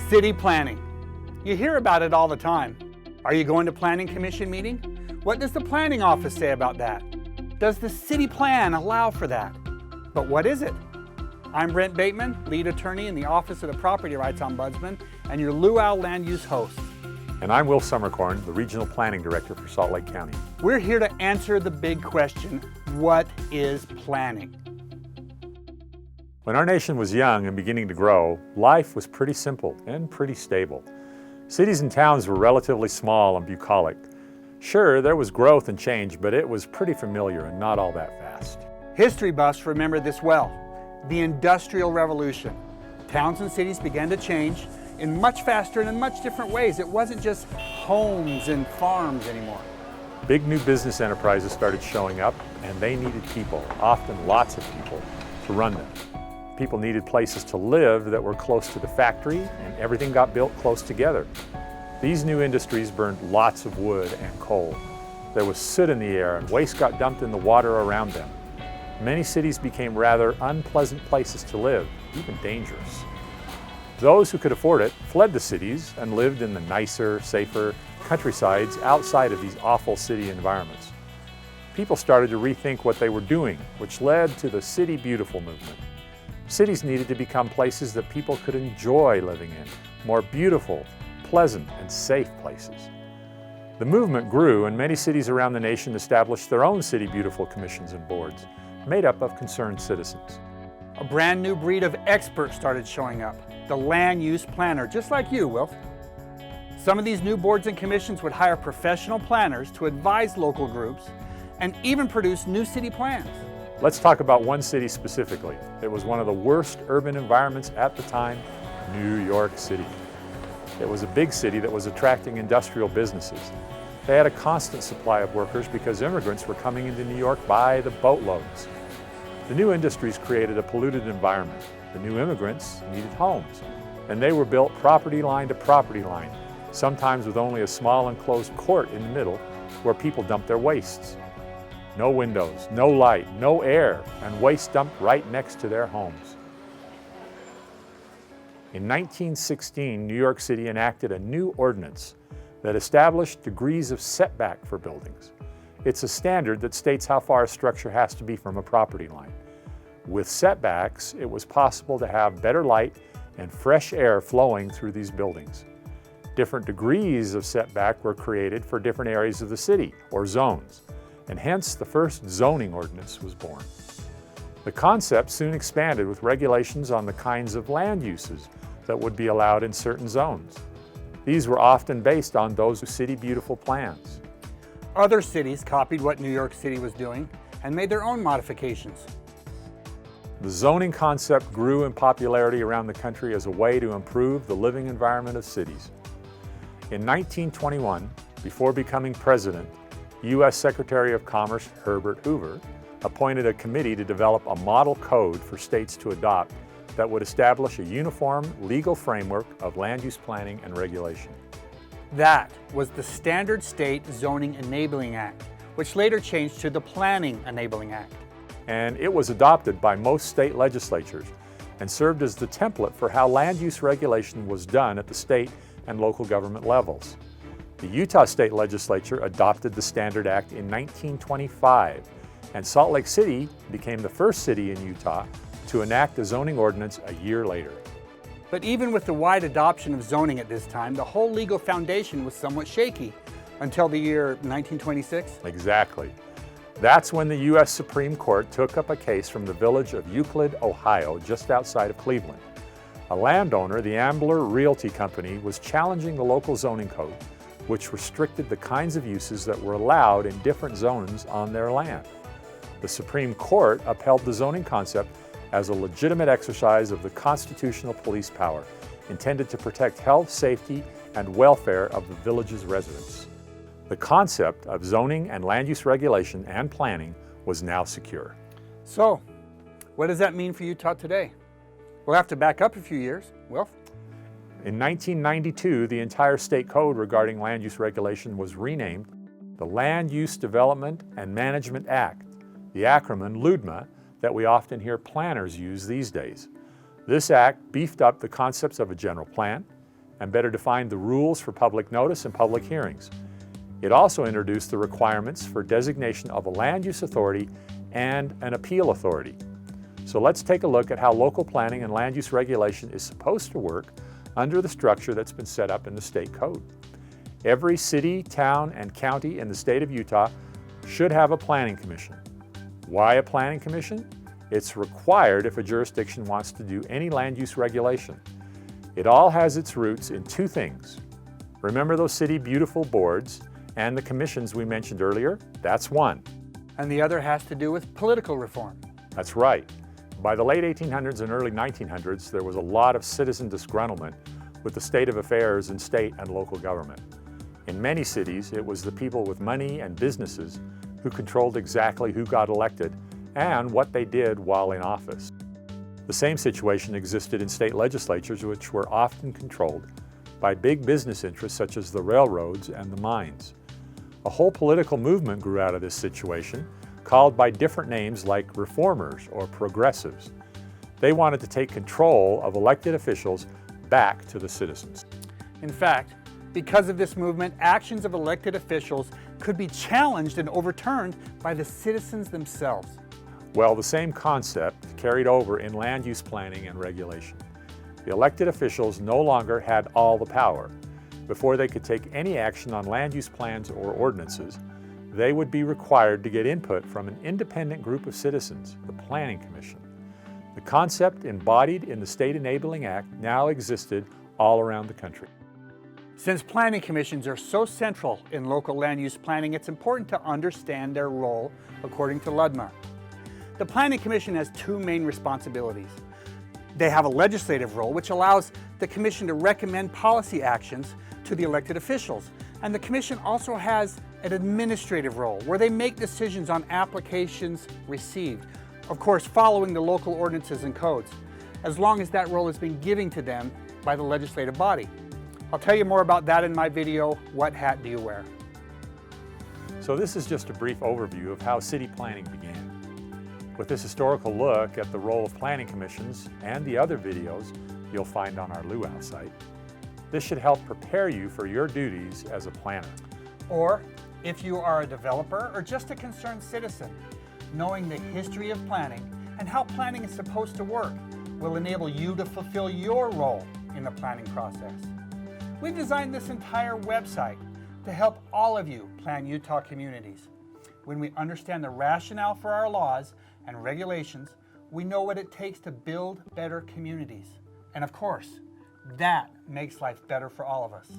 City planning. You hear about it all the time. Are you going to Planning Commission meeting? What does the planning office say about that? Does the city plan allow for that? But what is it? I'm Brent Bateman, lead attorney in the Office of the Property Rights Ombudsman, and your Luau Land Use host. And I'm Wilf Sommerkorn, the Regional Planning Director for Salt Lake County. We're here to answer the big question, what is planning? When our nation was young and beginning to grow, life was pretty simple and pretty stable. Cities and towns were relatively small and bucolic. Sure, there was growth and change, but it was pretty familiar and not all that fast. History buffs remember this well. The Industrial Revolution. Towns and cities began to change in much faster and in much different ways. It wasn't just homes and farms anymore. Big new business enterprises started showing up, and they needed people, often lots of people, to run them. People needed places to live that were close to the factory, and everything got built close together. These new industries burned lots of wood and coal. There was soot in the air, and waste got dumped in the water around them. Many cities became rather unpleasant places to live, even dangerous. Those who could afford it fled the cities and lived in the nicer, safer countrysides outside of these awful city environments. People started to rethink what they were doing, which led to the City Beautiful movement. Cities needed to become places that people could enjoy living in, more beautiful, pleasant, and safe places. The movement grew, and many cities around the nation established their own City Beautiful commissions and boards, made up of concerned citizens. A brand new breed of experts started showing up, the land use planner, just like you, Wilf. Some of these new boards and commissions would hire professional planners to advise local groups and even produce new city plans. Let's talk about one city specifically. It was one of the worst urban environments at the time, New York City. It was a big city that was attracting industrial businesses. They had a constant supply of workers because immigrants were coming into New York by the boatloads. The new industries created a polluted environment. The new immigrants needed homes, and they were built property line to property line, sometimes with only a small enclosed court in the middle where people dumped their wastes. No windows, no light, no air, and waste dumped right next to their homes. In 1916, New York City enacted a new ordinance that established degrees of setback for buildings. It's a standard that states how far a structure has to be from a property line. With setbacks, it was possible to have better light and fresh air flowing through these buildings. Different degrees of setback were created for different areas of the city, or zones, and hence the first zoning ordinance was born. The concept soon expanded with regulations on the kinds of land uses that would be allowed in certain zones. These were often based on those City Beautiful plans. Other cities copied what New York City was doing and made their own modifications. The zoning concept grew in popularity around the country as a way to improve the living environment of cities. In 1921, before becoming president, U.S. Secretary of Commerce Herbert Hoover appointed a committee to develop a model code for states to adopt that would establish a uniform legal framework of land use planning and regulation. That was the Standard State Zoning Enabling Act, which later changed to the Planning Enabling Act. And it was adopted by most state legislatures and served as the template for how land use regulation was done at the state and local government levels. The Utah State Legislature adopted the Standard Act in 1925, and Salt Lake City became the first city in Utah to enact a zoning ordinance a year later. But even with the wide adoption of zoning at this time, the whole legal foundation was somewhat shaky until the year 1926. Exactly. That's when the U.S. Supreme Court took up a case from the village of Euclid, Ohio, just outside of Cleveland. A landowner, the Ambler Realty Company, was challenging the local zoning code, which restricted the kinds of uses that were allowed in different zones on their land. The Supreme Court upheld the zoning concept as a legitimate exercise of the constitutional police power, intended to protect health, safety, and welfare of the village's residents. The concept of zoning and land use regulation and planning was now secure. So, what does that mean for Utah today? We'll have to back up a few years. Wilf? In 1992, the entire state code regarding land use regulation was renamed the Land Use Development and Management Act, the acronym LUDMA that we often hear planners use these days. This act beefed up the concepts of a general plan, and better defined the rules for public notice and public hearings. It also introduced the requirements for designation of a land use authority and an appeal authority. So let's take a look at how local planning and land use regulation is supposed to work under the structure that's been set up in the state code. Every city, town, and county in the state of Utah should have a planning commission. Why a planning commission? It's required if a jurisdiction wants to do any land use regulation. It all has its roots in two things. Remember those city beautiful boards and the commissions we mentioned earlier? That's one. And the other has to do with political reform. That's right. By the late 1800s and early 1900s, there was a lot of citizen disgruntlement with the state of affairs in state and local government. In many cities, it was the people with money and businesses who controlled exactly who got elected and what they did while in office. The same situation existed in state legislatures, which were often controlled by big business interests such as the railroads and the mines. A whole political movement grew out of this situation, called by different names like reformers or progressives. They wanted to take control of elected officials back to the citizens. In fact, because of this movement, actions of elected officials could be challenged and overturned by the citizens themselves. Well, the same concept carried over in land use planning and regulation. The elected officials no longer had all the power. Before they could take any action on land use plans or ordinances, they would be required to get input from an independent group of citizens, the Planning Commission. The concept embodied in the State Enabling Act now existed all around the country. Since planning commissions are so central in local land use planning, it's important to understand their role according to Ludmar. The Planning Commission has two main responsibilities. They have a legislative role, which allows the Commission to recommend policy actions to the elected officials. And the Commission also has an administrative role, where they make decisions on applications received. Of course, following the local ordinances and codes, as long as that role has been given to them by the legislative body. I'll tell you more about that in my video, What Hat Do You Wear? So this is just a brief overview of how city planning began. With this historical look at the role of planning commissions and the other videos you'll find on our Luau site, this should help prepare you for your duties as a planner. Or if you are a developer or just a concerned citizen, knowing the history of planning and how planning is supposed to work will enable you to fulfill your role in the planning process. We've designed this entire website to help all of you plan Utah communities. When we understand the rationale for our laws and regulations, we know what it takes to build better communities. And of course, that makes life better for all of us.